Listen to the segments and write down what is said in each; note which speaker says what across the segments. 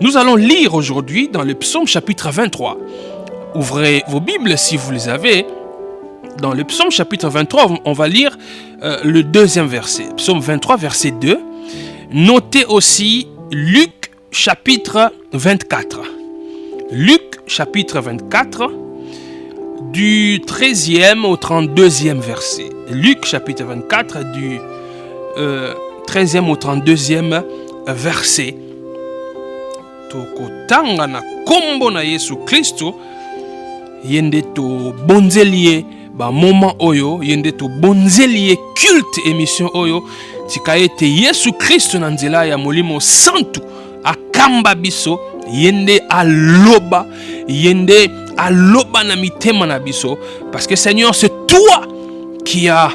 Speaker 1: Nous allons lire aujourd'hui dans le psaume chapitre 23. Ouvrez vos Bibles si vous les avez. Dans le psaume chapitre 23, on va lire le deuxième verset. Psaume 23, verset 2. Notez aussi Luc chapitre 24. Luc chapitre 24, du 13e au 32e verset. Luc chapitre 24, du 13e au 32e verset. Tokotanga na kombo na Yesu Kristo yende to bonzelie ba moment oyo yende to bonzelie culte émission oyo tika ete Yesu Kristo na nzela ya molimo santu akamba biso yende aloba na mitema na biso parce que Seigneur c'est toi qui as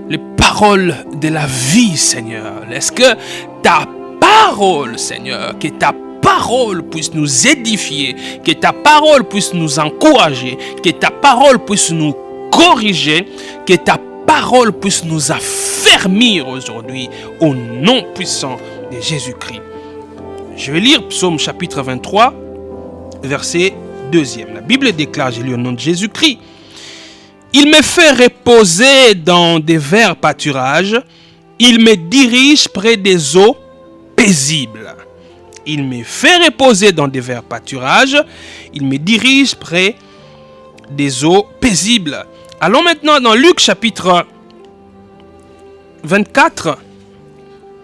Speaker 1: les paroles de la vie, Seigneur. Est-ce que ta parole, Seigneur, que ta parole puisse nous édifier, que ta parole puisse nous encourager, que ta parole puisse nous corriger, que ta parole puisse nous affermir aujourd'hui au nom puissant de Jésus-Christ. Je vais lire Psaume chapitre 23, verset 2e. La Bible déclare, je lis au nom de Jésus-Christ. Il me fait reposer dans des verts pâturages, il me dirige près des eaux paisibles. Il me fait reposer dans des verts pâturages. Il me dirige près des eaux paisibles. Allons maintenant dans Luc chapitre 24.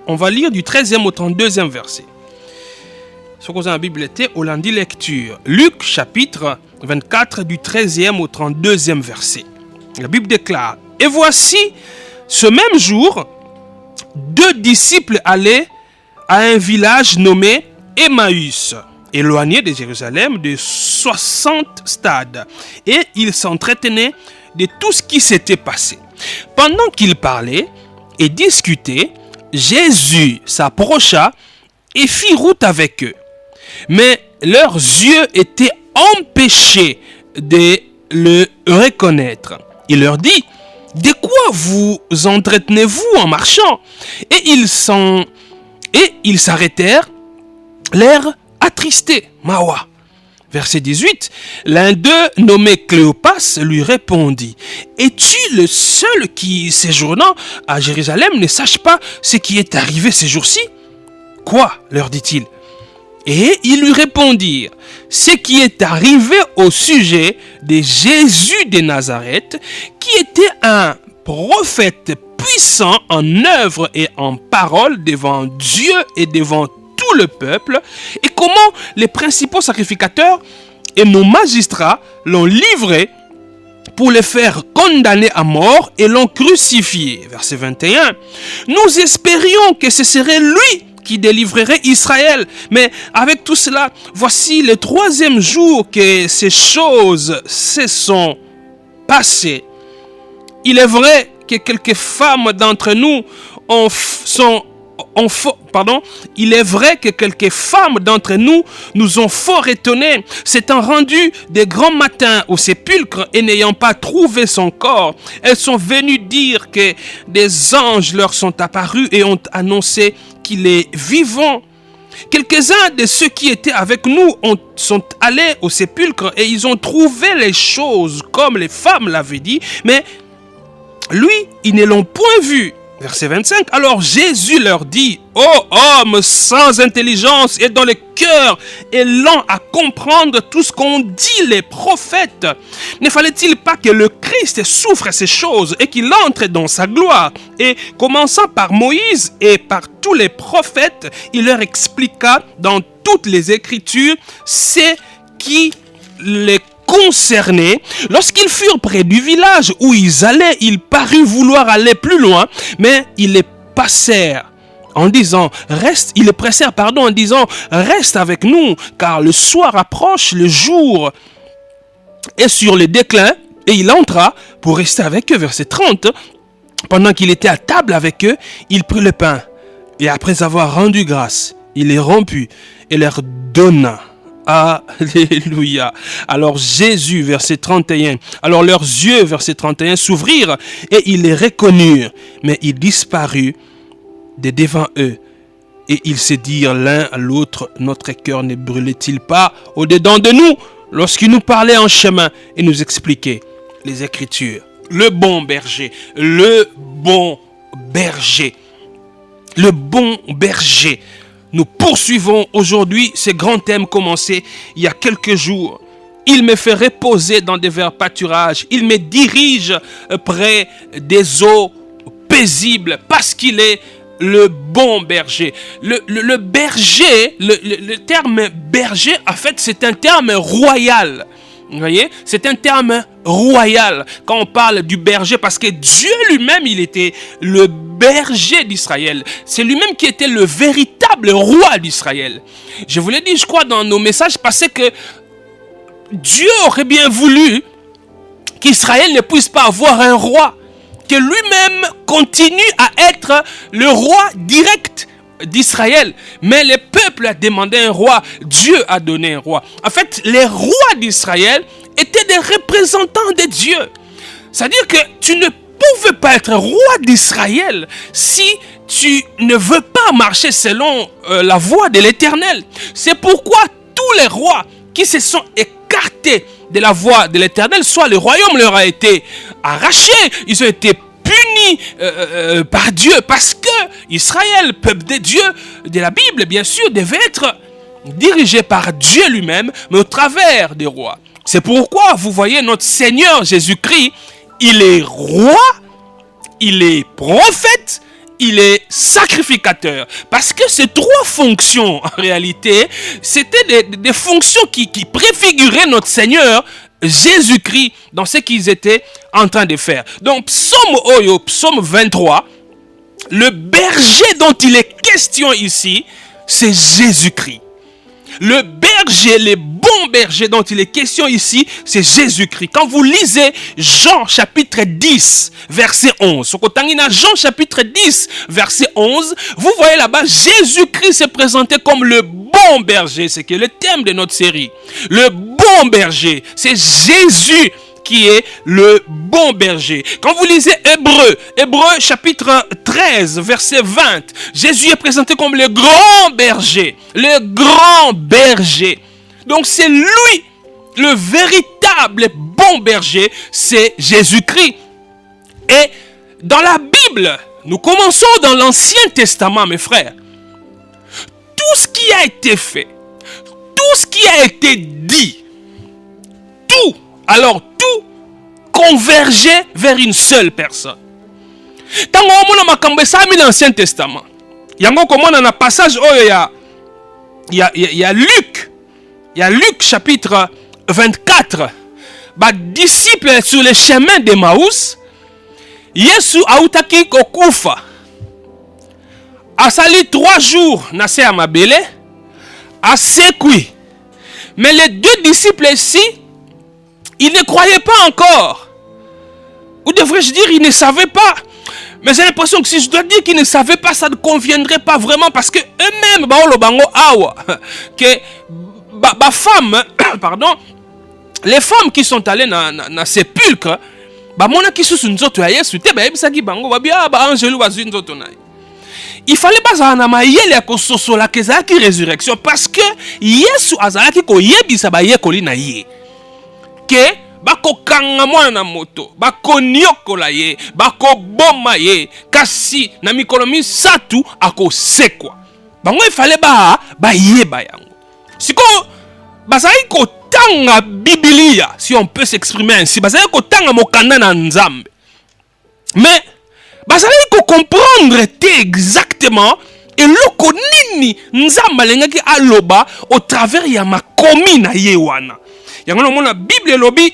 Speaker 1: On va lire du 13e au 32e verset. Ce que vous avez la Bible était, on l'a dit lecture. Luc chapitre 24 du 13e au 32e verset. La Bible déclare. Et voici, ce même jour, 2 disciples allaient à un village nommé Emmaüs, éloigné de Jérusalem de 60 stades, et ils s'entretenaient de tout ce qui s'était passé. Pendant qu'ils parlaient et discutaient, Jésus s'approcha et fit route avec eux. Mais leurs yeux étaient empêchés de le reconnaître. Il leur dit, « De quoi vous entretenez-vous en marchant ?» Et ils s'arrêtèrent, l'air attristé. Mawa. Verset 18. L'un d'eux, nommé Cléopas, lui répondit. Es-tu le seul qui, séjournant à Jérusalem, ne sache pas ce qui est arrivé ces jours-ci? Quoi? Leur dit-il. Et ils lui répondirent. Ce qui est arrivé au sujet de Jésus de Nazareth, qui était un prophète puissant en œuvre et en parole devant Dieu et devant tout le peuple, et comment les principaux sacrificateurs et nos magistrats l'ont livré pour le faire condamner à mort et l'ont crucifié. Verset 21. Nous espérions que ce serait lui qui délivrerait Israël. Mais avec tout cela, voici le 3e jour que ces choses se sont passées. Il est vrai que quelques femmes d'entre nous il est vrai que quelques femmes d'entre nous ont fort étonnés, s'étant rendues de grand matin au sépulcre et n'ayant pas trouvé son corps. Elles sont venues dire que des anges leur sont apparus et ont annoncé qu'il est vivant. Quelques-uns de ceux qui étaient avec nous sont allés au sépulcre et ils ont trouvé les choses comme les femmes l'avaient dit, mais lui, ils ne l'ont point vu. Verset 25. Alors Jésus leur dit, ô homme sans intelligence et dont le cœur est lent à comprendre tout ce qu'ont dit les prophètes, ne fallait-il pas que le Christ souffre ces choses et qu'il entre dans sa gloire? Et commençant par Moïse et par tous les prophètes, il leur expliqua dans toutes les Écritures ce qui les concernés. Lorsqu'ils furent près du village où ils allaient, il parut vouloir aller plus loin, mais ils les pressèrent en disant, reste avec nous, car le soir approche, le jour est sur le déclin, et il entra pour rester avec eux. Verset 30. Pendant qu'il était à table avec eux, il prit le pain, et après avoir rendu grâce, il les romput et leur donna. Alléluia. Alors Jésus, verset 31. Alors leurs yeux, verset 31, s'ouvrirent et ils les reconnurent. Mais il disparut de devant eux Et ils se dirent l'un à l'autre, notre cœur ne brûlait-il pas au-dedans de nous lorsqu'il nous parlait en chemin et nous expliquait les Écritures. Le bon berger, le bon berger, le bon berger. Nous poursuivons aujourd'hui ce grand thème commencé il y a quelques jours. Il me fait reposer dans des verts pâturages. Il me dirige près des eaux paisibles parce qu'il est le bon berger. Le berger, le terme berger, en fait, c'est un terme royal. Vous voyez, c'est un terme royal quand on parle du berger parce que Dieu lui-même, il était le berger d'Israël. C'est lui-même qui était le véritable roi d'Israël. Je vous l'ai dit, je crois, dans nos messages passés que Dieu aurait bien voulu qu'Israël ne puisse pas avoir un roi, que lui-même continue à être le roi direct d'Israël. Mais le peuple a demandé un roi, Dieu a donné un roi. En fait, les rois d'Israël étaient des représentants de Dieu. C'est-à-dire que tu ne pouvais pas être roi d'Israël si tu ne veux pas marcher selon la voie de l'Éternel. C'est pourquoi tous les rois qui se sont écartés de la voie de l'Éternel, soit le royaume leur a été arraché, ils ont été punis par Dieu, parce que Israël, peuple de Dieu, de la Bible, bien sûr, devait être dirigé par Dieu lui-même, mais au travers des rois. C'est pourquoi, vous voyez, notre Seigneur Jésus-Christ, il est roi, il est prophète, il est sacrificateur. Parce que ces trois fonctions, en réalité, c'était des fonctions qui préfiguraient notre Seigneur Jésus-Christ dans ce qu'ils étaient en train de faire. Donc, psaume 23, le berger dont il est question ici, c'est Jésus-Christ. Le berger, le bon berger dont il est question ici, c'est Jésus-Christ. Quand vous lisez Jean chapitre 10, verset 11, Jean chapitre 10, verset 11, vous voyez là-bas, Jésus-Christ s'est présenté comme le bon berger. C'est le thème de notre série. Le bon berger, c'est Jésus qui est le bon berger. Quand vous lisez Hébreu chapitre 13, verset 20, Jésus est présenté comme le grand berger. Le grand berger. Donc c'est lui, le véritable bon berger, c'est Jésus-Christ. Et dans la Bible, nous commençons dans l'Ancien Testament, mes frères. Tout ce qui a été fait, tout ce qui a été dit, tout, alors tout convergeait vers une seule personne. Tant qu'on a makambo sami l'Ancien Testament, yango comment on a passage il y a Luc, chapitre 24, ba disciples sur le chemin d'Emmaüs, Yesu autaki kokufa, asali 3 jours na se amabele, asekui. Mais les 2 disciples ici, ils ne croyaient pas encore. Ou devrais-je dire, ils ne savaient pas. Mais j'ai l'impression que si je dois dire qu'ils ne savaient pas, ça ne conviendrait pas vraiment. Parce que eux-mêmes, que femme, pardon, les femmes qui sont allées dans le sépulcre, il fallait pas na mayele ya kososola kezaki résurrection parce que Yesu azalaki koyebisa bayekoli na ye ke bakokanga mwana na moto, bakoniokola ye, bakoboma ye, kasi na mikolo misatu akosekwa. Bango ifale bayeba yango. Siko bazali kotanga Biblia, si on peut s'exprimer ainsi, bazali kotanga mokanda na Nzambe. Mais bazali ko comprendre exactement et loko nini Nzambe alengaki aloba au travers ya makomi na ye wana. Yango na mona Bible lobi,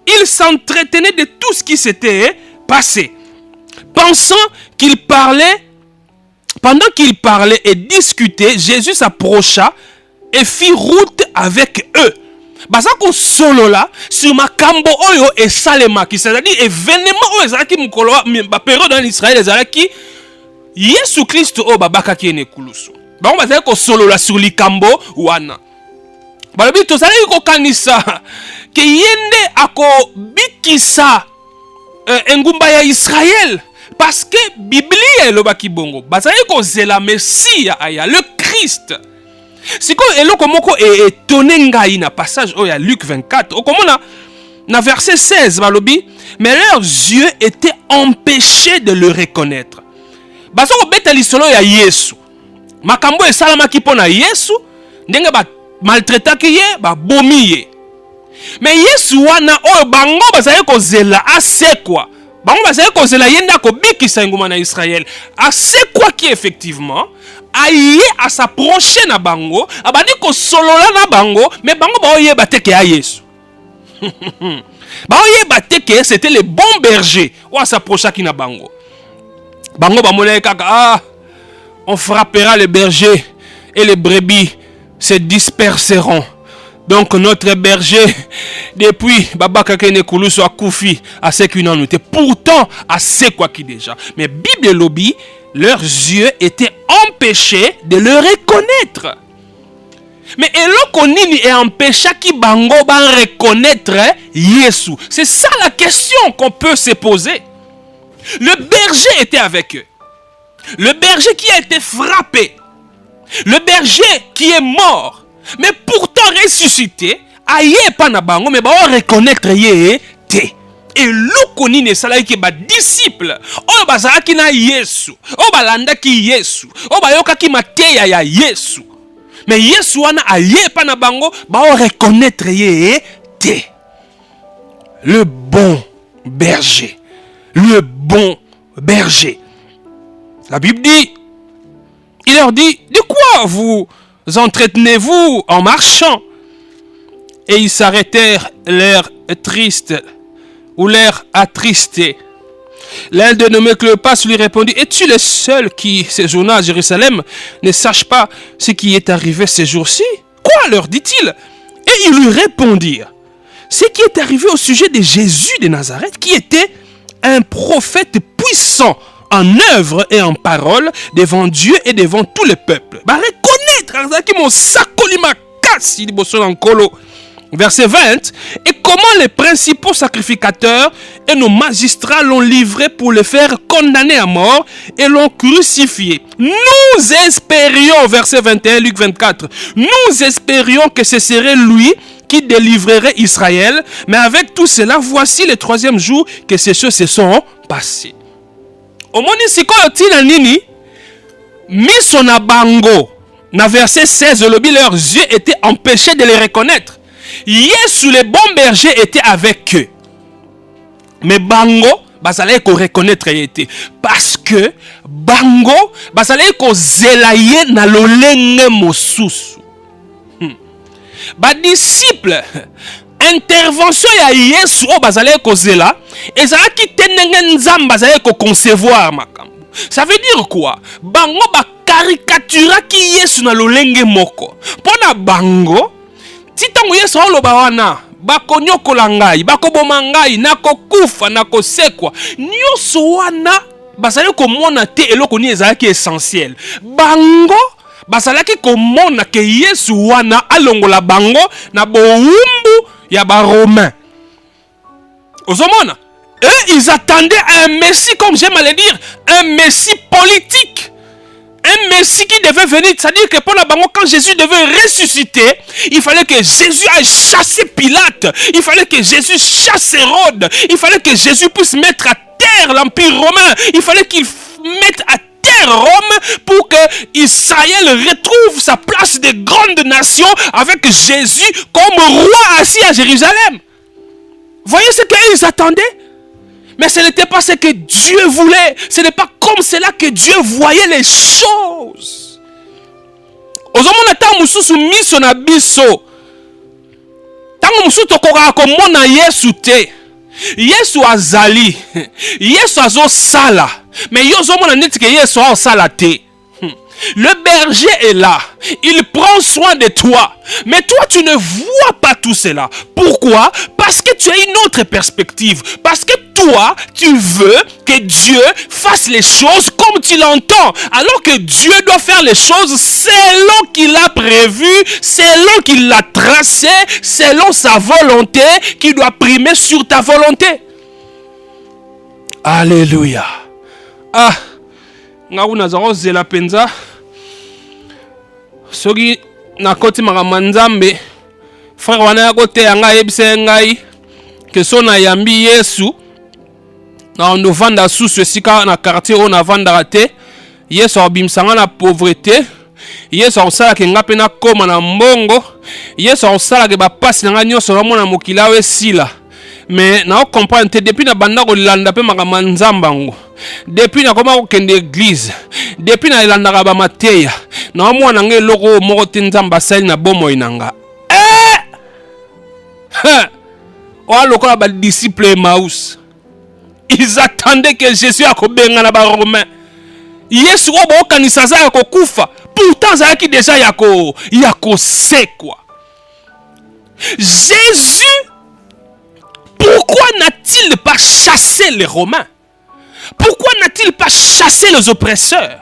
Speaker 1: il s'entretenait de tout ce qui s'était passé. Pendant qu'il parlait et discutait, Jésus s'approcha et fit route avec eux. Bazako solo là sur makambo oyo et salema qui c'est-à-dire événement oyo ezalaki mukolo ba période en Israël ezalaki Yesu Christ o babaka ki ene kulusu. Ba on bazako solo là sur likambo wana. Balobi tozali ko kanisa ke yende ako bikisa engumba ya Israël Parce que Biblia elobaki bongo. Bazali ko zela Messia aya le Christ. Siko eloko moko étonné ngai na passage oya Luc 24. Okomona na verset 16 balobi, mais leurs yeux étaient empêchés de le reconnaître. Bazoko beta lisolo ya Yesu. Makambo esalamaki pona Yesu, ndenge ba maltraitaki ye, ba bomi ye. Mais Yesu wana oyo bango bazali kozela asekwa. Bango bazali kozela yenda ko bikisa nguma na Israël. Asekwa ki effectivement aye à s'approcher na bango, abandi ko solola na bango, mais bango ba oye bateke ya Yesu. Ba oye bateke c'était les bons bergers ou à s'approcher ki na bango. Bango ba molé kaka on frappera les bergers et les brebis se disperseront. Donc notre berger, depuis Baba Kakene Koulou soit Koufi, à ce qu'il en était. Pourtant, à ce quoi qui déjà. Mais Bible et Lobby, leurs yeux étaient empêchés de le reconnaître. Mais Elokonini est empêché qui bango va reconnaître Yesu. C'est ça la question qu'on peut se poser. Le berger était avec eux. Le berger qui a été frappé. Le berger qui est mort. Mais pourtant ressuscité, aïe pas na bango, mais ba reconnaître yé te. Et lokoni ne sala ki ba disciple. O bazala ki na Yesu. O balanda ki Yesu. O bayoka ki mateya ya Yesu. Mais Yesu wana aïe pas na bango, ba reconnaître yé te. Le bon berger. Le bon berger. La Bible dit, il leur dit, de quoi vous entretenez-vous en marchant? Et ils s'arrêtèrent, l'air triste, ou l'air attristé. L'un de nommé Cléopas lui répondit, es-tu le seul qui séjourna à Jérusalem ne sache pas ce qui est arrivé ces jours-ci? Quoi, leur dit-il? Et ils lui répondirent, ce qui est arrivé au sujet de Jésus de Nazareth, qui était un prophète puissant en œuvre et en parole devant Dieu et devant tout le peuple. Bah reconnaître qui mon sakolima kasi liboso nkolo. Verset 20. Et comment les principaux sacrificateurs et nos magistrats l'ont livré pour le faire condamner à mort et l'ont crucifié. Nous espérions, verset 21, Luc 24, nous espérions que ce serait lui qui délivrerait Israël, mais avec tout cela, voici le troisième jour que ces choses se sont passées. Au moni sikoyo tina nini miso na bango na verset 16 leurs yeux étaient empêchés de les reconnaître. Yesu le bon berger était avec eux. Mais bango bazalaki ko reconnaître était parce que bango bazalaki ko zelaye na lolenge mosusu. Ba disciple intervention ya Yesu o bazalaki ko zela ezalaki tenenge nzamba bazalaki ko concevoir makambo. Ça veut dire quoi? Bango ba caricatura ki Yesu na lolenge moko. Pona bango titango Yesu oloba wana bakonyokola ngai, bakoboma ngai, nakokufa, nakosekwa. Nyonso wana bazalaki komona te eloko ni ezalaki essentiel. Bango bazalaki komona ke Yesu wana alongola bango na bowumbu ya ba Romain. Ozomona? Eux, ils attendaient un Messie, comme j'aime à le dire, un Messie politique. Un Messie qui devait venir, c'est-à-dire que pour la bango, quand Jésus devait ressusciter, il fallait que Jésus aille chasser Pilate, il fallait que Jésus chasse Hérode, il fallait que Jésus puisse mettre à terre l'Empire romain, il fallait qu'il mette à terre Rome pour que Israël retrouve sa place de grande nation avec Jésus comme roi assis à Jérusalem. Voyez ce qu'ils attendaient? Mais ce n'était pas ce que Dieu voulait. Ce n'est pas comme cela que Dieu voyait les choses. Ozomona tango mususu miso na biso. Tango mususu tokoka komona Yesu te. Yesu azali. Yesu azo sala. Mais yo ozomona neti ke Yesu azo sala te. Le berger est là. Il prend soin de toi. Mais toi, tu ne vois pas tout cela. Pourquoi? Parce que tu as une autre perspective. Parce que toi, tu veux que Dieu fasse les choses comme tu l'entends. Alors que Dieu doit faire les choses selon qu'il a prévu, selon qu'il l'a tracé, selon sa volonté qui doit primer sur ta volonté. Alléluia. Ah, nga kuna za kozela penza. Soki na koti makambo Nzambe, frère wana ya koteya ngai yebise ngai ke so na yambi Yesu na ondovanda susu esika na quartier on avanda te. Yesu abimsanga na pauvreté. Yesu asalaka nga pe na koma na mbongo. Yesu asalaka ba pasi na nga nyonso na mona mokila we sila. Mais na comprendre te depuis na banda ko landa pe makambo Nzambe ngo. Depuis na koma ko kende église. Depuis na landa ba mateya. Na mona nge loko moko te Nzambe asali na bomo inanga. O lokola ba disciple Emmaüs. Ils attendaient que Jésus akobenga na ba Romain. Yesu obo kanisa za yako kufa. Pourtant za yaki déjà yako sekwa. Jésus, pourquoi n'a-t-il pas chassé les Romains? Pourquoi n'a-t-il pas chassé les oppresseurs?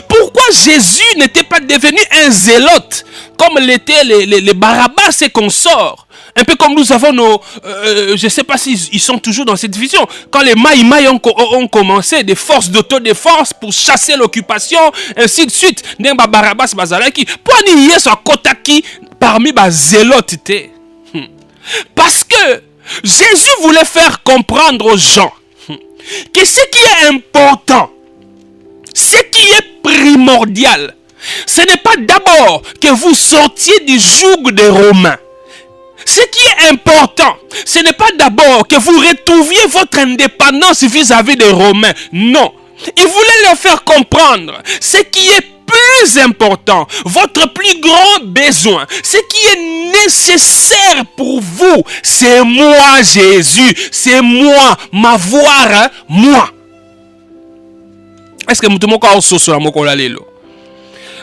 Speaker 1: Pourquoi Jésus n'était pas devenu un zélote comme l'étaient les Barabbas et consorts? Un peu comme nous avons nos... je ne sais pas s'ils sont toujours dans cette vision. Quand les Maïmaï ont commencé des forces d'autodéfense pour chasser l'occupation, ainsi de suite. Barabbas bazalaki. Pourquoi Yesu akotaki parmi les zélotes? Parce que Jésus voulait faire comprendre aux gens que ce qui est important, ce qui est primordial, ce n'est pas d'abord que vous sortiez du joug des Romains. Ce qui est important, ce n'est pas d'abord que vous retrouviez votre indépendance vis-à-vis des Romains. Non. Il voulait leur faire comprendre ce qui est plus important, votre plus grand besoin, ce qui est nécessaire pour vous, c'est moi Jésus, c'est moi, m'avoir moi. Est-ce que vous avez un soso la mokola lelo?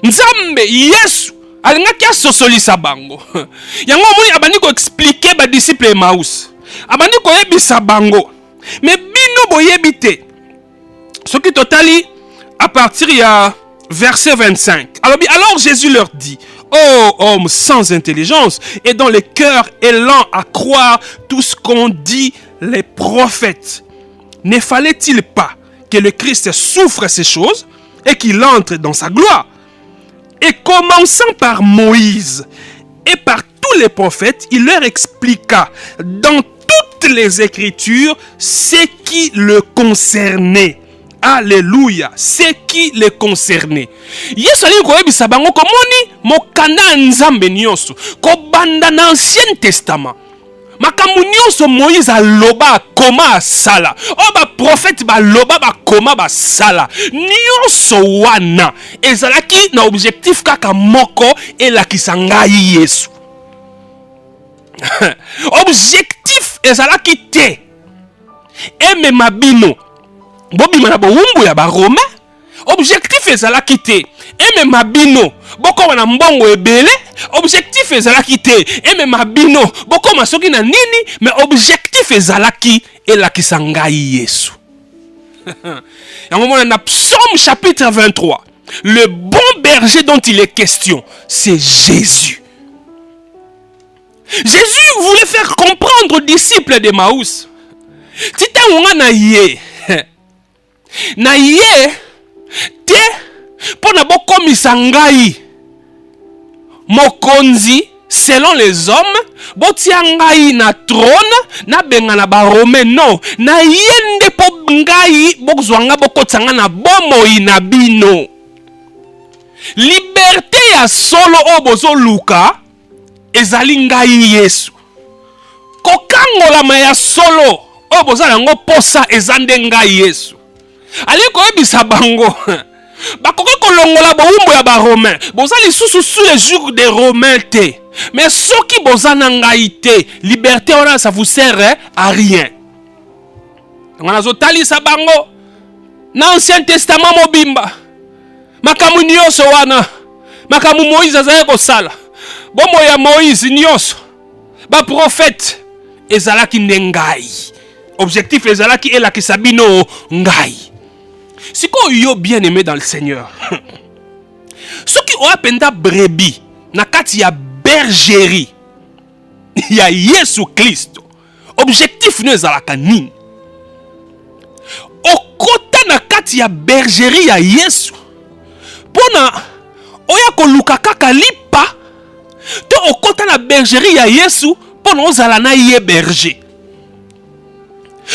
Speaker 1: Nzambe Yesu alingaki asosolisa bango. Yango moni abandi ko expliquer ba disciple Emmaüs. Abandi ko yebisa bango. Mais bino boyebi te. Ce qui totali à partir ya verset 25. Alors Jésus leur dit: ô hommes sans intelligence et dont le cœur est lent à croire tout ce qu'ont dit les prophètes, ne fallait-il pas que le Christ souffre ces choses et qu'il entre dans sa gloire? Et commençant par Moïse et par tous les prophètes, il leur expliqua dans toutes les Écritures ce qui le concernait. Alléluia, ce qui le concernait. Yesu ali ko yebisa bango komoni mokanda Nzambe nyonso ko banda na Ancien Testament. Makambo nyonso Moïse aloba koma asala. O ba prophète ba loba ba koma ba sala. Nyonso wana ezalaki na objectif kaka moko elakisa ngai Yesu. Objectif ezalaki te eme mabino bobima na bowumbu ya ba Romain. Objectif ezalaki te eme mabino bokoma na mbongo ebele. Objectif ezalaki te eme mabino bokoma soki na nini. Mais objectif ezalaki elakisa ngai Yesu. Yango mona na Psaume chapitre 23, le bon berger dont il est question, c'est Jésus. Jésus voulait faire comprendre aux disciples d'Emmaüs. Tita wonga na ye. Na ye te pona bokomisa ngai mokonzi selon les hommes, botia ngai na trône na benga na ba Romain. Non, na yende po ngai bokzwanga bokotsanga na bomoi na bino. Liberté ya solo o bozo luka ezali ngai Yesu. Kokangola ma ya solo o boza yango posa ezande ngai Yesu. Ali ko ebisa bango. Bakoki kolongola bowumbu ya ba Romain. Boza lisusu sous les jours des Romains te. Mais ceux qui boza na ngai te, liberté wana ça vous sert à rien. On a zotali sa bango na Ancien Testament mobimba. Makamu nyonso wana. Makamu Moïse azali ko sala. Bomo ya Moïse nyonso. Ba prophète ezalaki ndengai. Objectif ezalaki elakisa bino ngai. Si ko yo bien aimé dans le Seigneur. Ce qui a penda brebis na kati ya bergerie ya Yesu Kristo. Objectif ne ezalaka nini. Okota na kati ya bergerie ya Yesu. Pona oya koluka kaka lipa to okota na bergerie ya Yesu pona ozala na ye berger.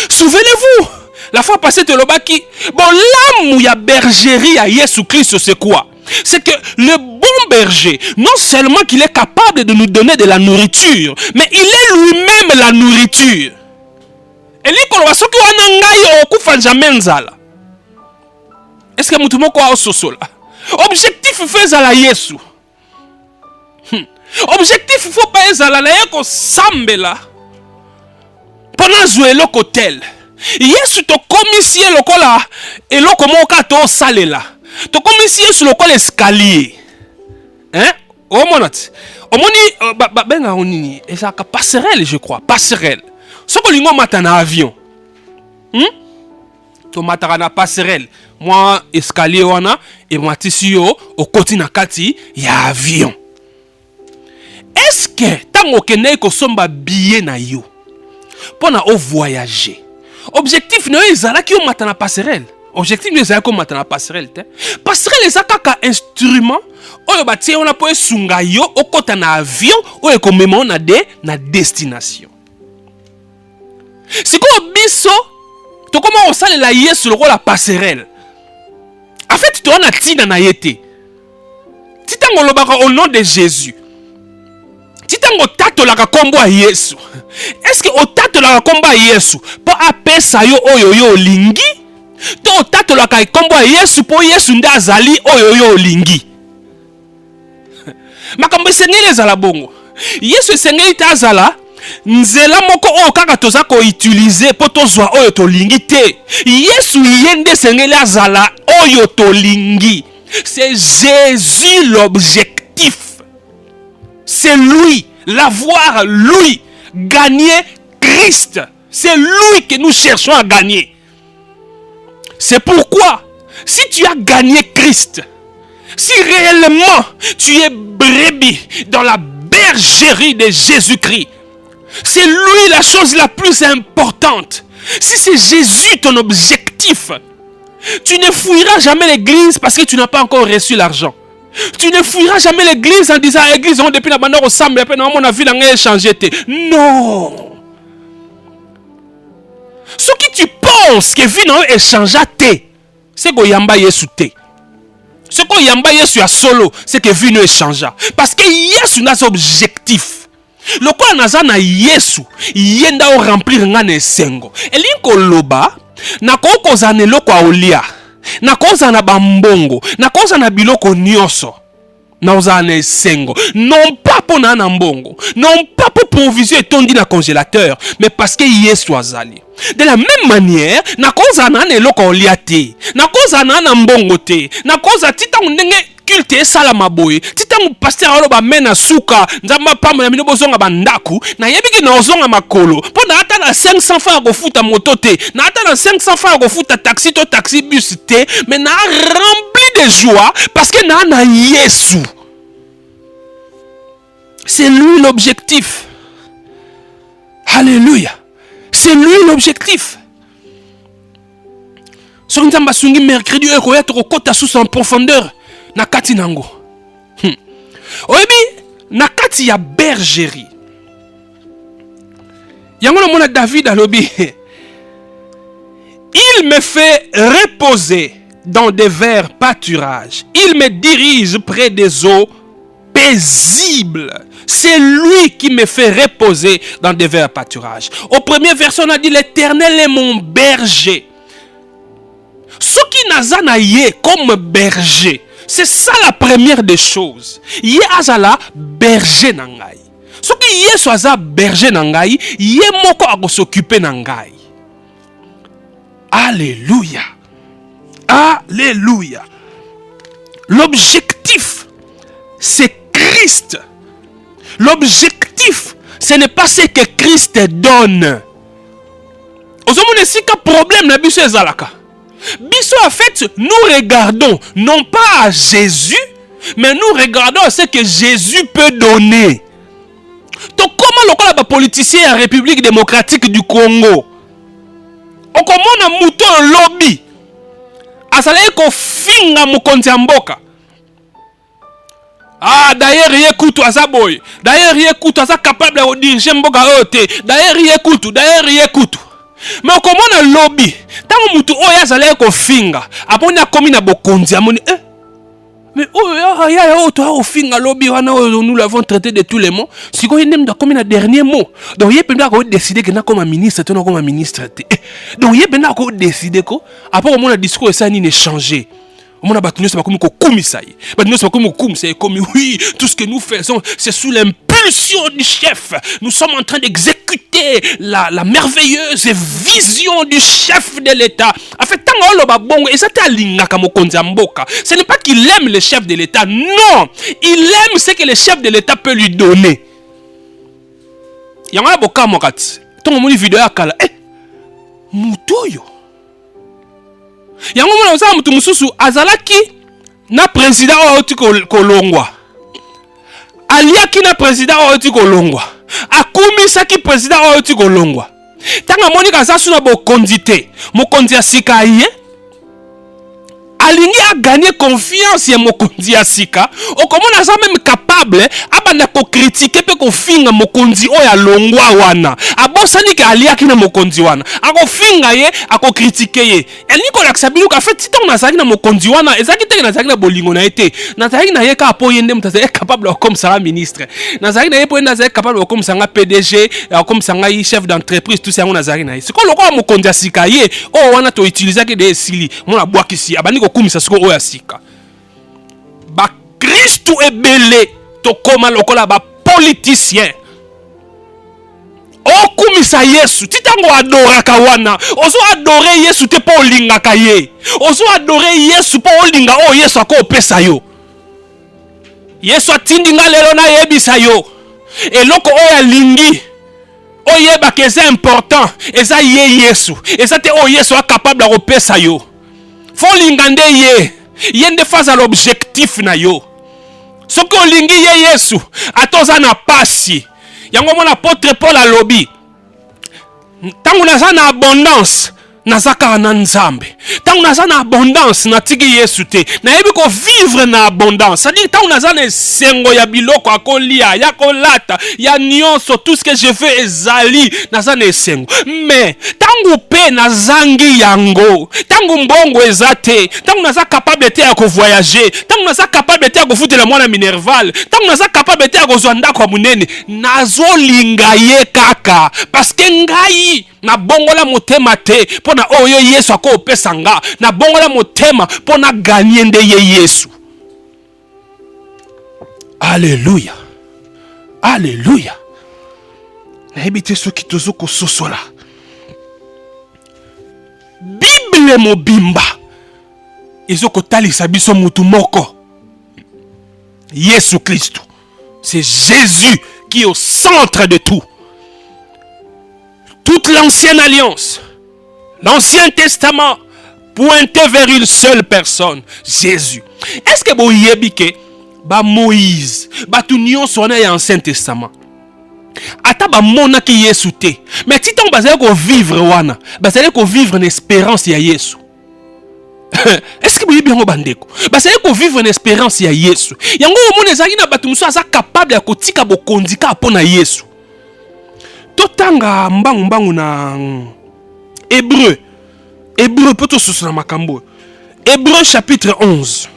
Speaker 1: Souvenez-vous, la fois passée te lobaki, bon l'âme ya bergerie à Jésus-Christ c'est quoi? C'est que le bon berger, non seulement qu'il est capable de nous donner de la nourriture, mais il est lui-même la nourriture. Est-ce que mutumo kwa ososola? Objectif fait à la Yesu. Objectif faut pas ezala na yeko sambela. Pendant jouer le cotel. Yesu to komisie lokola eloko moka to salela. To komisie sur lokola escalier. Hein? O monat. O moni benga onini, ezaka passerelle je crois, passerelle. Soko lingo matana avion. To matara na passerelle. Moi escalier wana et moi tisi yo au koti na kati ya avion. Est-ce que tango kene ko somba billet na yo pour na voyager? Objectif no ezalaki o matana passerelle. Objectif no ezalaki o matana passerelle te. Passerelle ezaka instrument oyo batie on a po esunga yo okota na avion oyo komema na na destination. Siko biso to comment on sale la Yesu le la passerelle. En fait tu on a tina na yete. Titango lobaka au nom de Jésus. Titango tato la kombo a Yesu. Est-ce que o tato la kombo a Yesu po apesa yo oyo yo lingi? To tato la kombo a Yesu po Yesu nda azali oyo yo lingi. Makambo sengeli ezala bongo. Yesu sengeli ta azala nzela moko o kaka toza ko utiliser po tozwa oyo to lingi te. Yesu yende sengeli azala oyo to lingi. C'est Jésus l'objectif. C'est lui, l'avoir lui, gagner Christ. C'est lui que nous cherchons à gagner. C'est pourquoi, si tu as gagné Christ, si réellement tu es brebis dans la bergerie de Jésus-Christ, c'est lui la chose la plus importante. Si c'est Jésus ton objectif, tu ne fuiras jamais l'église parce que tu n'as pas encore reçu l'argent. Tu ne fuiras jamais l'église en disant l'église on depuis la bande au samedi après non mon avis n'a changé. Non. Ce que tu penses que vie n'a échangé c'est que yamba Yesu te. Ce que yamba Yesu a solo c'est que vie n'a échangé parce que Yesu n'a pas objectif. Le quoi naza na Yesu yenda o remplir ngane sengo. Elinko loba na koko zanelo kwa olia. Na koza na bambongo, na koza na biloko nyoso. Na oza na sengo. Non pas pour na mbongo, non pas pour provision etondi na congélateur, mais parce que Yesu azali. De la même manière, na koza na eloko olia te, na koza na mbongo te, na koza tita ndenge culte sala maboye, tita pasteur aloba mena suka, nzamba pamba na mino bozonga bandaku, na yebiki na ozonga makolo, po na ata na 500 francs go futa moto te, na ata na 500 francs go futa taxi to taxi bus te, mais na rempli de joie parce que na Yesu. C'est lui l'objectif. Alléluia. C'est lui l'objectif. Sur nzamba sungi mercredi ko ya to kota sous en profondeur na kati nango. Oyebi na kati ya bergerie. Yango na mona David alobi. Il me fait reposer dans des verts pâturages. Il me dirige près des eaux paisibles. C'est lui qui me fait reposer dans des verts pâturages. Au premier verset, on a dit l'Éternel est mon berger. Ce qui n'a na yé comme berger, c'est ça la première des choses. Yé azala berger nangai. Ce qui yé soit berger nangai, yé moko a s'occuper nangai. Alléluia. Alléluia. L'objectif, c'est Christ. L'objectif, ce n'est pas ce que Christ donne. Ozomone sika problème na biso ezalaka. Biso en fait, nous regardons non pas à Jésus, mais nous regardons à ce que Jésus peut donner. Donc comment le ba politicien à République démocratique du Congo? On commande un mouton lobby. azalaki kofinga mokonzi ya mboka. Ah, d'ailleurs, il écoute à sa boy. D'ailleurs, il écoute à sa capable de diriger mboka ote. D'ailleurs, il écoute. Mais comment on a lobby? Tant que mutu oya zale ko finga. Après on a commis na bokonzi amoni. Mais toi au finga lobby nous l'avons traité de tous les mots. Si quoi il n'aime pas commis na dernier mot. Donc il peut pas décider que na comme ministre, tu na comme ministre. Donc il peut pas décider ko. Après on a discours et ça ni changer. On a battu ça comme commissaire. Battu ça comme commissaire comme oui, tout ce que nous faisons, c'est sous l'impulsion du chef. Nous sommes en train d'exécuter la merveilleuse vision du chef de l'État. En fait, tant que l'on bon et ça t'a linga comme Konzamboka. Ce n'est pas qu'il aime le chef de l'État, non. Il aime ce que le chef de l'État peut lui donner. Il y a un boka mokat. Ton mon vidéo à kala. Mutoyo. Yango mona osala mutu mususu azalaki na président oti kolongwa. Aliaki na président oti kolongwa. Akumisaki président oti kolongwa. Tanga monika za suna bokonzi te. Mokonzi asika ye. Alingi a gagné confiance ya mokonzi ya sika. Okomona za même capable abanda ko critiquer pe ko finga mokonzi oya longwa wana. Abosani ka aliaki na mokonzi wana. Ako finga ye, ako critiquer ye. Eliko laksabilu ka fait titon na zaki na mokonzi wana, ezaki te na zaki na bolingo na ete. Na zaki na ye ka apo yende mutaza e capable comme ça ministre. Na zaki na ye po yenda zaki capable comme ça PDG, comme ça chef d'entreprise tout ça na zaki na ye. Siko lokwa mokonzi ya sika ye, o wana to utiliser ke de sili. Mona bwakisi abani ko kumisa siko oya sika. Ba Christu ebele to koma lokola ba politicien. Okumisa Yesu titango adoraka wana. Ozo adore Yesu te po lingaka ye. Ozo adore Yesu po linga o Yesu ako opesa yo. Yesu atindinga lelo na yebisa yo. Eloko oya lingi oyeba ke c'est important. Eza ye Yesu. Eza te o Yesu a capable de opesa yo. Fo lingande ye. Yende face à l'objectif na yo. Soko olingi ye Yesu atoza na pasi. Yango mon apôtre Paul a lobby. Tangu naza na abondance nazaka na nzambe. Tangu naza na abondance natiki Yesu te. Na yebi ko vivre na abondance. C'est-à-dire tangu naza na sengo ya biloko akolia, ya kolata, ya nyonso tout ce que je fais ezali naza na sengo. Mais tangu pe nazangi yango, tangu mbongo ezate, tangu naza capable te ya ko voyager, tangu naza capable te ya ko foutre la mwana minerval, tangu naza capable te ya ko zwanda kwa munene, nazo linga ye kaka parce que ngai na bongola motema te pona oyo Yesu ako opesa nga, na bongola motema pona gagner nde ye Yesu. Alléluia. Alléluia. Na ebite soki tozoko sosola. Bible mobimba ezoko talisa biso mutu moko. Yesu Christ. C'est Jésus qui est au centre de tout. Toute l'ancienne alliance, l'Ancien Testament pointait vers une seule personne, Jésus. Est-ce que vous voyez que Moïse, tout nyonso na l'Ancien Testament, ata ba mona ki Yesu te, mais si on bazali ko vivre wana, bazali ko vivre une espérance ya Yesu. Est-ce que vous voyez bien bandeko? Bazali ko vivre une espérance ya Yesu. Yango omona ezali na batu musu aza capable ya kotika bokondika pona Yesu. Totanga mbangu na Hébreu poto soso na makambo. Hébreu chapitre 11.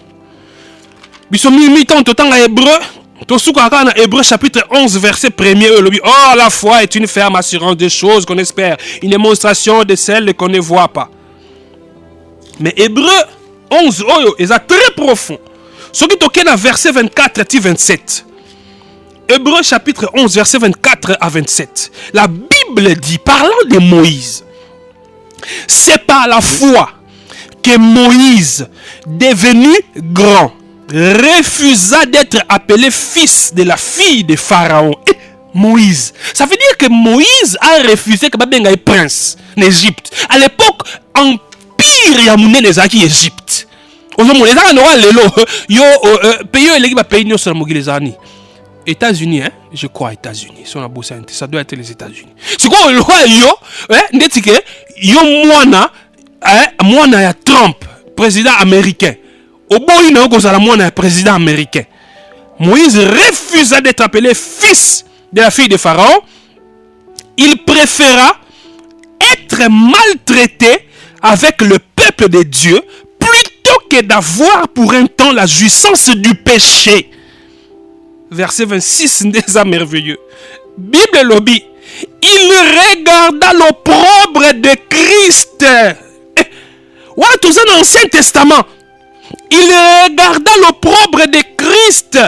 Speaker 1: Biso mi-temps totanga Hébreu. Tosuka na Hébreu chapitre 11 verset 1er. Oh, la foi est une ferme assurance des choses qu'on espère, une démonstration de celles qu'on ne voit pas. Mais Hébreu 11 est très profond. Ce qui toque na verset 24 et 27. Hébreu chapitre 11, verset 24 à 27. La Bible dit, parlant de Moïse, c'est par la foi que Moïse, devenu grand, refusa d'être appelé fils de la fille de Pharaon. Et Moïse, ça veut dire que Moïse a refusé que Babenga est prince en Égypte. À l'époque, empire Yamoune les aki Égypte. Aujourd'hui, les Arabes yo pays les pays nous sommes les Arabes. États-Unis, hein? Je crois États-Unis. Ça doit être les États-Unis. C'est quoi le roi yo? Ndetike yo mwana ya Trump président américain. Au bout, il y a un président américain. Moïse refusa d'être appelé fils de la fille de Pharaon. Il préféra être maltraité avec le peuple de Dieu plutôt que d'avoir pour un temps la jouissance du péché. Verset 26, c'est merveilleux. Bible lobby. Il regarda l'opprobre de Christ. Ouais, tout ça dans l'Ancien Testament. Il regarda l'opprobre de Christ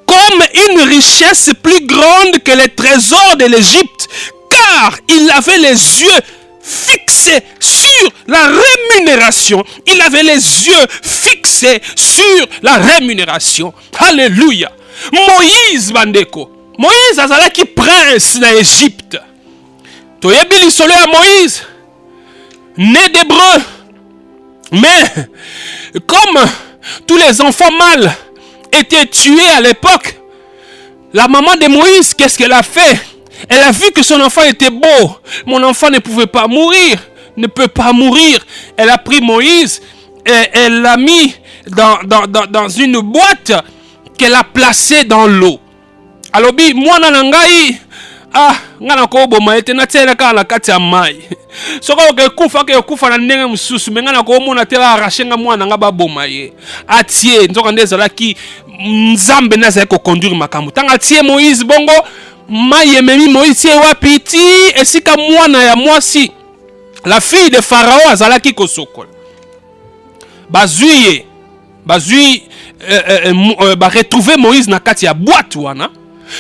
Speaker 1: comme une richesse plus grande que les trésors de l'Égypte, car il avait les yeux fixés sur la rémunération. Il avait les yeux fixés sur la rémunération. Alléluia. Moïse bandeko. Moïse azalaki prince na Égypte. Toyebi lisolo ya Moïse, né d'hébreu. Mais comme tous les enfants mâles étaient tués à l'époque, la maman de Moïse, qu'est-ce qu'elle a fait? Elle a vu que son enfant était beau. Mon enfant ne pouvait pas mourir. Ne peut pas mourir. Elle a pris Moïse et elle l'a mis dans une boîte qu'elle a placée dans l'eau. Alors, moi, nangai, ngana ko boma ete na tsela ka la kati ya mai. Soko ke kufa na ndenge mususu menga na ko mona tela arashenga mwana nga ba boma ye. Atie nzoka ndezala ki nzambe na za ko conduire makambo. Tanga atie Moïse bongo mai ememi Moïse wapi ti esika mwana ya mwasi. La fille de Pharaon azalaki kosokola. Bazui retrouver Moïse na kati ya boîte wana.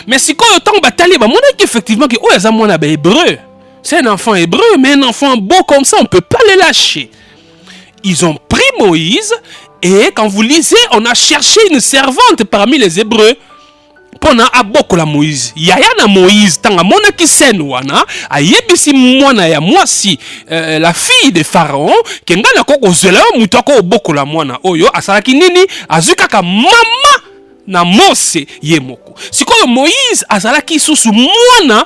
Speaker 1: Mais si quand on batali ba mona effectivement que oh eza mwana ba hébreu. C'est un enfant hébreu mais un enfant beau comme ça on peut pas le lâcher. Ils ont pris Moïse et quand vous lisez on a cherché une servante parmi les hébreux pour na aboko la Moïse. Yaya na Moïse tanga mona ki sen wana ayebisi mwana ya mwasi la fille de Pharaon kenga na koko zela mutako oboko la mwana oyo asalaki nini azuka ka mama na Mose yemoko. Sikoyo Moïse azalaki susu mwana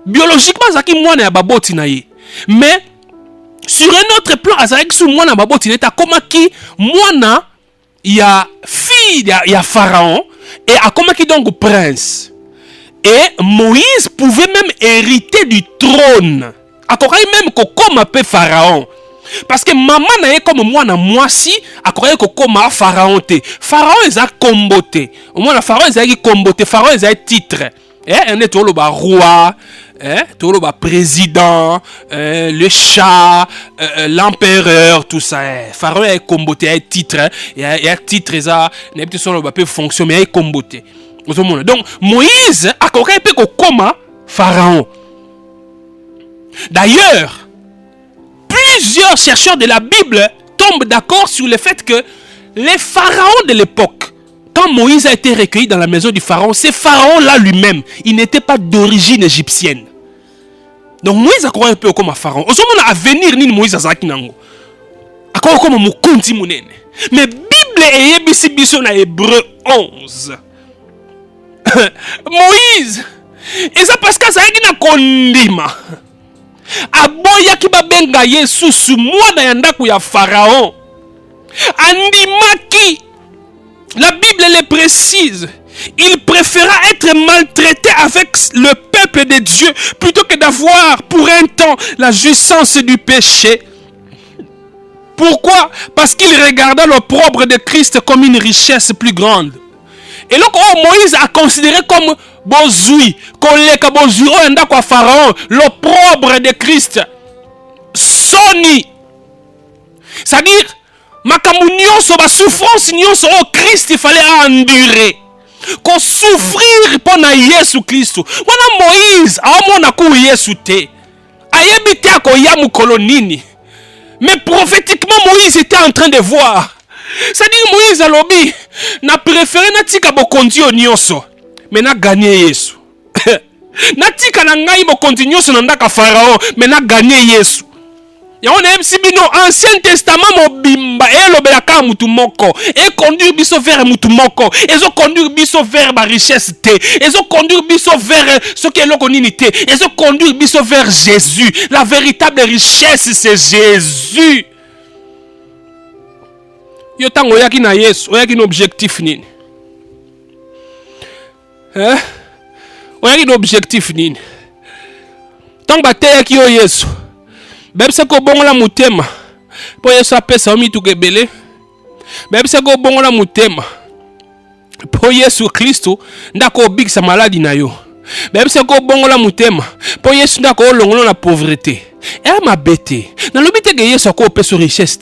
Speaker 1: biologiquement azalaki mwana ya baboti na ye. Mais sur un autre plan azalaki su mwana baboti na ta komaki mwana ya fille ya Pharaon et akomaki donc prince. Et Moïse pouvait même hériter du trône. Akokai même kokoma pe Pharaon. Parce que maman na comme moi na mwasi akoye kokoma Pharaon te. Pharaon eza kombote. Au moins la Pharaon eza ki kombote, Pharaon eza titre. On est tout le roi, tout le président, le chat, l'empereur, tout ça. Pharaon est kombote, est titre, il y a titre ça, n'est pas seulement peut fonction mais est kombote. Donc Moïse akoye pe kokoma Pharaon. D'ailleurs, plusieurs chercheurs de la Bible tombent d'accord sur le fait que les pharaons de l'époque, quand Moïse a été recueilli dans la maison du pharaon, ce pharaon-là lui-même, il n'était pas d'origine égyptienne. Donc Moïse a croyé un peu comme un pharaon. Au moment à venir, ni Moïse a zaki nango. A croyé comme un mukunti munene. Mais Bible est yebisi biso na Hébreu 11. Moïse, et ça parce que ça a kondima. Aboyaki babenga Yesu su mwana ya ndaku ya Pharaon. Andimaki. La Bible le précise. Il préféra être maltraité avec le peuple de Dieu plutôt que d'avoir pour un temps la jouissance du péché. Pourquoi? Parce qu'il regarda l'opprobre de Christ comme une richesse plus grande. Et donc Moïse a considéré comme bozui, koleka bozui oyanda kwa Pharaon, l'opprobre de Christ. Soni. C'est-à-dire makambu nyonso ba souffrance nyonso au Christ il fallait endurer. Ko souffrir pona Yesu Kristo. Wana Moïse amona ku Yesu te. Ayebi te akoya mukolo nini. Mais prophétiquement Moïse était en train de voir. C'est-à-dire Moïse a lobby na préféré na tika bokondi nyonso mais na gagné Yesu. Na tika na ngai bokondi nyonso na ndaka Pharaon mais na gagné Yesu. Ya on aime si bino Ancien Testament mobimba et lobelaka mutu moko et conduire biso vers mutu moko et zo conduire biso vers ba richesse te et zo conduire biso vers ce que l'on nini te et zo conduire biso vers Jésus. La véritable richesse c'est Jésus. Yo tango yaki na Yesu, oyaki na objectif nini? Oyaki na objectif nini? Tango bateyaki yo Yesu, bebise ko bongola mutema, po Yesu apesa o mituka ebele. Bebise ko bongola mutema, po Yesu Kristo ndako obikisa maladi na yo. Bebise ko bongola mutema, po Yesu ndako olongola na pauvreté. Ma bête. Dans le but que Yesu ako opesa richesse.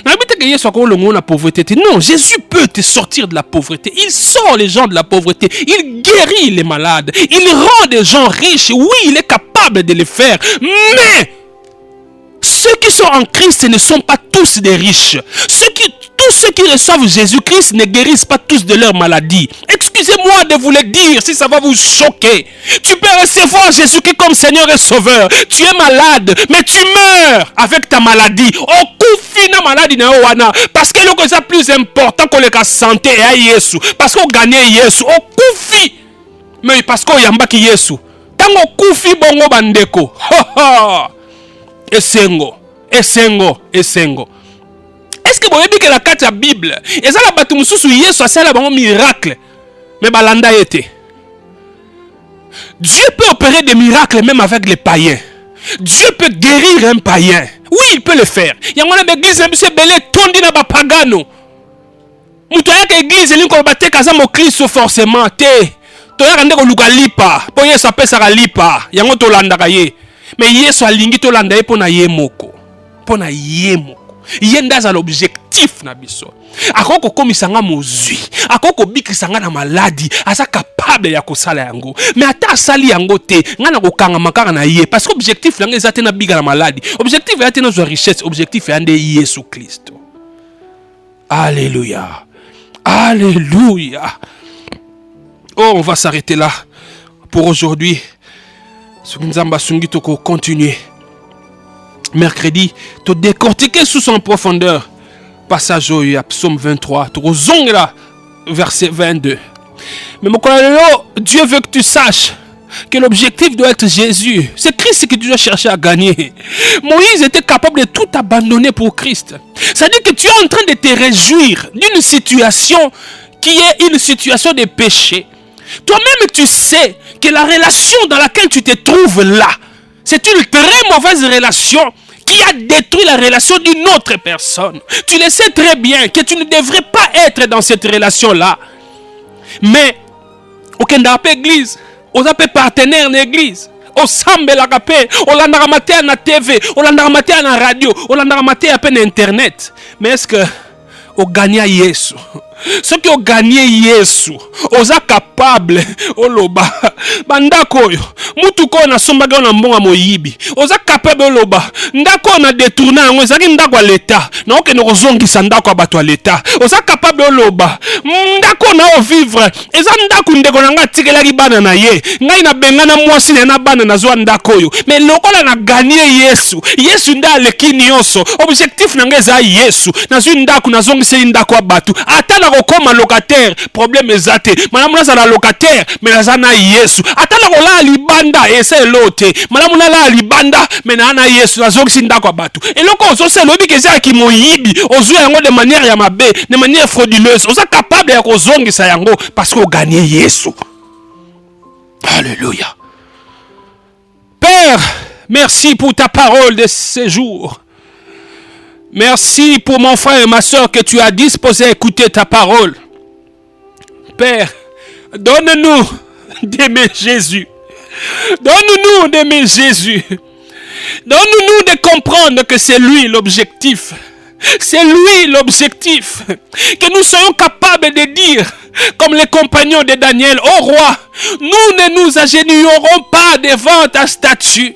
Speaker 1: Dans le but que Yesu ako olongola na pauvreté. Non, Jésus peut te sortir de la pauvreté. Il sort les gens de la pauvreté. Il guérit les malades. Il rend des gens riches. Oui, il est capable de le faire. Mais ceux qui sont en Christ ne sont pas tous des riches. Tous ceux qui reçoivent Jésus-Christ ne guérissent pas tous de leur maladie. Excusez-moi de vous le dire si ça va vous choquer. Tu peux recevoir Jésus-Christ comme Seigneur et Sauveur. Tu es malade, mais tu meurs avec ta maladie. Okufina maladie na wana. Parce que le plus important que la santé est Yesu. Parce qu'on gagne Yesu. Okufi. Mais parce qu'on yambaki Yesu. Tango kufi bongo bandeko. Esengo. Est-ce que vous avez dit que la carte de la Bible, et ça la batu mususu Yesu a la bon miracle, mais balanda était. Dieu peut opérer des miracles même avec les païens. Dieu peut guérir un païen. Oui, il peut le faire. Il y a une église qui est belé tondi na ba pagano. Mutoya que église linko baté kaza mo Kristo forcément te. Toya ndeko luka lipa. Po Yesu apesa ka lipa. Yango to landa ka ye. Mais Yesu alingi to landa ye pona ye moko. Pona ye moko. Yendaza l'objectif na biso. Akoko komisanga mozui. Akoko bikisanga na maladi. Asa capable ya kosala yango. Mais ata sali yango te. Ngana kokanga makanga na ye. Parce que objectif langa ezate na biga na maladi. Objectif ya te na zo richesse. Objectif ya nde Yesu Kristo. Alléluia. Alléluia. Oh, on va s'arrêter là pour aujourd'hui. Nzamba sungi toko continuer. Mercredi, tu décortiquer sous son profondeur. Passage au psaume 23, tu là, verset 22. Mais mon collègue, Dieu veut que tu saches que l'objectif doit être Jésus. C'est Christ que tu dois chercher à gagner. Moïse était capable de tout abandonner pour Christ. Ça dit que tu es en train de te réjouir d'une situation qui est une situation de péché. Toi-même, tu sais que la relation dans laquelle tu te trouves là, c'est une très mauvaise relation qui a détruit la relation d'une autre personne. Tu le sais très bien que tu ne devrais pas être dans cette relation-là. Mais, aucun d'appel église, on appelle partenaire d'église. On semble la rapé, on l'a ramaté à la TV, on l'a ramaté à la radio, on l'a ramaté à peine internet. Mais est-ce que on gagne à Yesu? Ceux qui ont gagné Yesu, on est capable, oloba, bandako yo, mutuko na sombaga na mbonga moyibi, on est capable oloba, ndako na détourner, on est ndako à l'état, na oke no zongi sandako abato à l'état, on est capable oloba, ndako na o vivre, eza ndako ndeko na nga tikela ki bana na ye, ngai na benga na mwasi na bana na zo ndako yo, mais lokola na gagné Yesu, Yesu nda leki nyonso, objectif na nga eza Yesu, na zo ndako na zongi se ndako abato, atala comme locataire, problème ezate. Madame na la locataire, mais na zana Yesu. Atala ko la libanda ese lote. Madame na la libanda, mais na Yesu na zoksi ndako abatu. Et loko ozo se lobi ke za ki moyibi, ozo yango de manière ya mabe, de manière frauduleuse. Ozo capable ya ko zongisa yango parce qu'on gagne Yesu. Alléluia. Père, merci pour ta parole de ce jour. Merci pour mon frère et ma soeur que tu as disposé à écouter ta parole. Père, donne-nous d'aimer Jésus. Donne-nous d'aimer Jésus. Donne-nous de comprendre que c'est lui l'objectif. C'est lui l'objectif. Que nous soyons capables de dire, comme les compagnons de Daniel, ô roi, nous ne nous agenouillerons pas devant ta statue.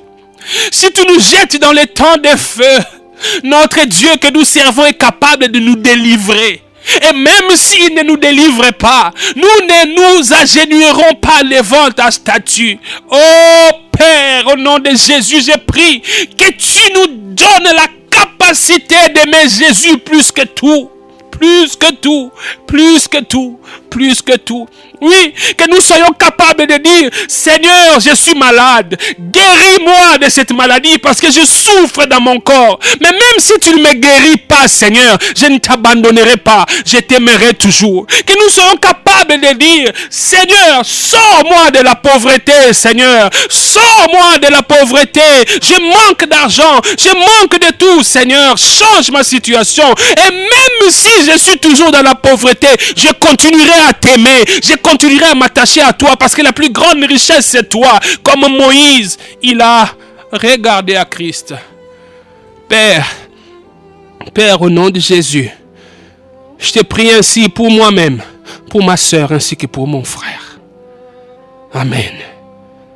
Speaker 1: Si tu nous jettes dans les temps de feu, notre Dieu que nous servons est capable de nous délivrer. Et même s'il ne nous délivre pas, nous ne nous agenouillerons pas devant ta statue. Oh Père, au nom de Jésus, je prie que tu nous donnes la capacité d'aimer Jésus plus que tout. Plus que tout, plus que tout, plus que tout. Oui, que nous soyons capables de dire, Seigneur, je suis malade. Guéris-moi de cette maladie parce que je souffre dans mon corps. Mais même si tu ne me guéris pas, Seigneur, je ne t'abandonnerai pas. Je t'aimerai toujours. Que nous soyons capables de dire, Seigneur, sors-moi de la pauvreté, Seigneur. Sors-moi de la pauvreté. Je manque d'argent. Je manque de tout, Seigneur. Change ma situation. Et même si je suis toujours dans la pauvreté, je continuerai à t'aimer. Je continuerai à m'attacher à toi parce que la plus grande richesse, c'est toi. Comme Moïse, il a regardé à Christ. Père, au nom de Jésus, je te prie ainsi pour moi-même, pour ma soeur ainsi que pour mon frère. Amen.